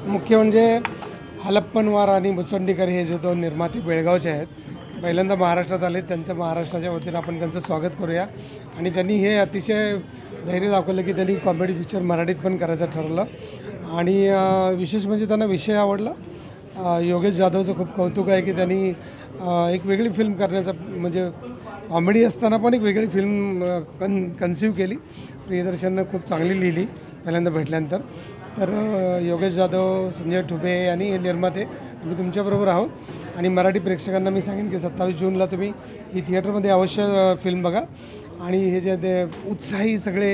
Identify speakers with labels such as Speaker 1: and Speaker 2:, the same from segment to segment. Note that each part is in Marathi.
Speaker 1: मुख्य म्हणजे हलप्पनवार आणि मुचंडीकर हे जे दोन निर्माते बेळगावचे आहेत, पहिल्यांदा महाराष्ट्रात आले. त्यांचं महाराष्ट्राच्या वतीनं आपण त्यांचं स्वागत करूया. आणि त्यांनी हे अतिशय धैर्य दाखवलं की त्यांनी कॉमेडी पिक्चर मराठीत पण करायचं ठरवलं. आणि विशेष म्हणजे त्यांना विषय आवडला. योगेश जाधवचं खूप कौतुक आहे की त्यांनी एक वेगळी फिल्म करण्याचा, म्हणजे कॉमेडी असताना पण एक वेगळी फिल्म कन्सिव्ह केली. प्रियदर्शननं खूप चांगली लिहिली पहिल्यांदा भेटल्यानंतर. तर योगेश जाधव, संजय ठुबे आणि हे निर्माते आम्ही तुमच्याबरोबर आहोत. आणि मराठी प्रेक्षकांना मी सांगेन की 27 जूनला तुम्ही ही थिएटरमध्ये अवश्य फिल्म बघा. आणि हे जे ते उत्साही सगळे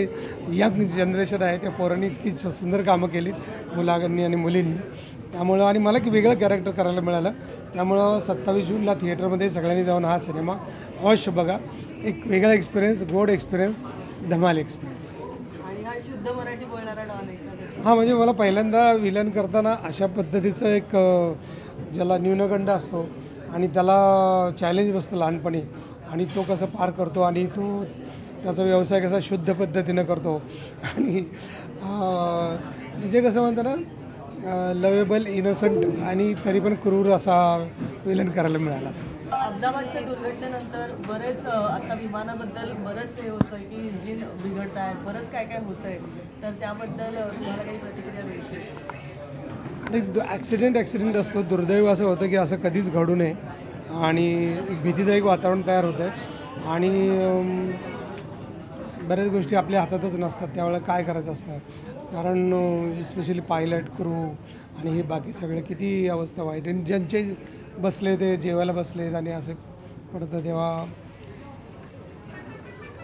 Speaker 1: यंग जनरेशन आहे, त्या पोरांनी इतकी सुंदर कामं केलीत मुलांनी आणि मुलींनी. त्यामुळं आणि मला की वेगळं कॅरेक्टर करायला मिळालं. त्यामुळं 27 जूनला थिएटरमध्ये सगळ्यांनी जाऊन हा सिनेमा अवश्य बघा. एक वेगळा एक्सपिरियन्स, गोड एक्सपिरियन्स, धमाल एक्सपिरियन्स.
Speaker 2: शुद्ध मराठी बोलणारा डॉन आहे.
Speaker 1: हां, म्हणजे मला पहिल्यांदा विलन करताना अशा पद्धतीचं एक ज्याला न्यूनगंड असतो आणि त्याला चॅलेंज बसतं लहानपणी, आणि तो कसं पार करतो आणि तो त्याचा व्यवसाय कसा शुद्ध पद्धतीनं करतो. आणि म्हणजे कसं म्हणतं ना, लवेबल, इनोसंट आणि तरी पण क्रूर असा विलन करायला मिळाला.
Speaker 2: अहमदाबादच्या दुर्घटनेनंतर बरेच आता विमानाबद्दल बरंच हे होतं की इंजिन बिघडत आहेत, बरंच काय काय होतं आहे. तर त्याबद्दल तुम्हाला काही प्रतिक्रिया द्यायची?
Speaker 1: एक ॲक्सिडेंट असतो. दुर्दैव असं होतं की असं कधीच घडू नये. आणि एक भीतीदायक वातावरण तयार होतं आहे. आणि बऱ्याच गोष्टी आपल्या हातातच नसतात, त्यावेळेला काय करायचं असतं. कारण स्पेशली पायलट, क्रू आणि हे बाकी सगळे किती अवस्था वाईट. आणि ज्यांचे बसले ते जेवायला बसलेत आणि असं पडतं, तेव्हा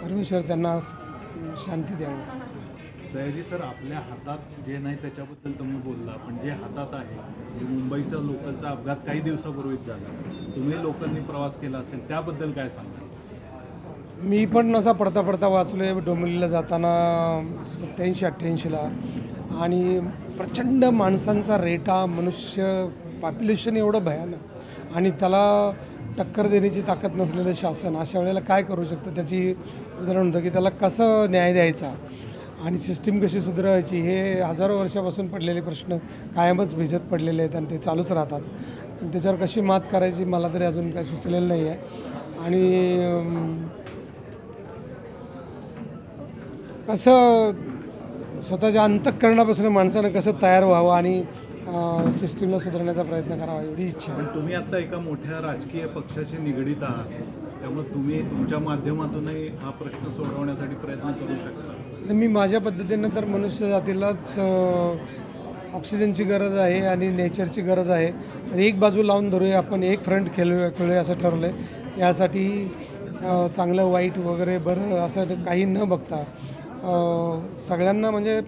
Speaker 1: परमेश्वर त्यांना शांती द्यावं.
Speaker 3: सयाजी सर, आपल्या हातात जे नाही त्याच्याबद्दल तुम्ही बोलला, पण जे हातात आहे, जे मुंबईचा लोकलचा अपघात काही दिवसापूर्वीच झाला, तुम्ही लोकलनी प्रवास केला असेल, त्याबद्दल काय सांगाल?
Speaker 1: मी पण असा पडता वाचलो आहे डोंबिवलीला जाताना 87-88ला. आणि प्रचंड माणसांचा रेटा, मनुष्य पॉप्युलेशन एवढं भयानक, आणि त्याला टक्कर देण्याची ताकद नसलेलं शासन अशा वेळेला काय करू शकतं, त्याची उदाहरण होतं की त्याला कसं न्याय द्यायचा आणि सिस्टीम कशी सुधारायची. हे हजारो वर्षापासून पडलेले प्रश्न कायमच भिजत पडलेले आहेत आणि ते चालूच राहतात. त्याच्यावर कशी मात करायची मला तरी अजून काही सुचलेलं नाही आहे. आणि कसं स्वतःच्या अंतःकरणापासून माणसानं कसं तयार व्हावं आणि सिस्टीमला सुधारण्याचा प्रयत्न करावा, एवढी इच्छा आहे.
Speaker 3: तुम्ही आत्ता एका मोठ्या राजकीय पक्षाशी निगडीत आहात, त्यामुळे तुम्ही तुमच्या माध्यमातूनही हा प्रश्न सोडवण्यासाठी प्रयत्न करू शकता.
Speaker 1: मी माझ्या पद्धतीनं तर मनुष्य जातीलाच ऑक्सिजनची गरज आहे आणि नेचरची गरज आहे. तर एक बाजू लावून धरूया आपण, एक फ्रंट खेळूया असं ठरवलं आहे. त्यासाठी चांगलं वाईट वगैरे बरं असं काही न बघता सगळ्यांना, म्हणजे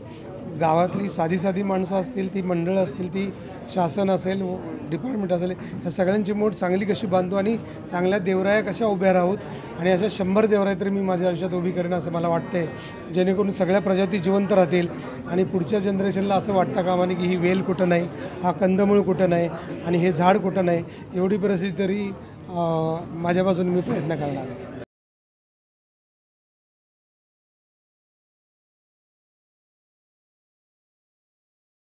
Speaker 1: गावातली साधी माणसं असतील, ती मंडळं असतील, ती शासन असेल, डिपार्टमेंट असेल, ह्या सगळ्यांची मोठ चांगली कशी बांधू आणि चांगल्या देवराया कशा उभ्या राहूत. आणि अशा 100 देवराया तरी मी माझ्या आयुष्यात उभी करेन असं मला वाटते, जेणेकरून सगळ्या प्रजाती जिवंत राहतील. आणि पुढच्या जनरेशनला असं वाटतं कामा नये की ही वेल कुठं नाही, हा कंदमूळ कुठं नाही आणि हे झाड कुठं नाही. एवढी परिस्थिती तरी माझ्या बाजूने मी प्रयत्न करणार आहे.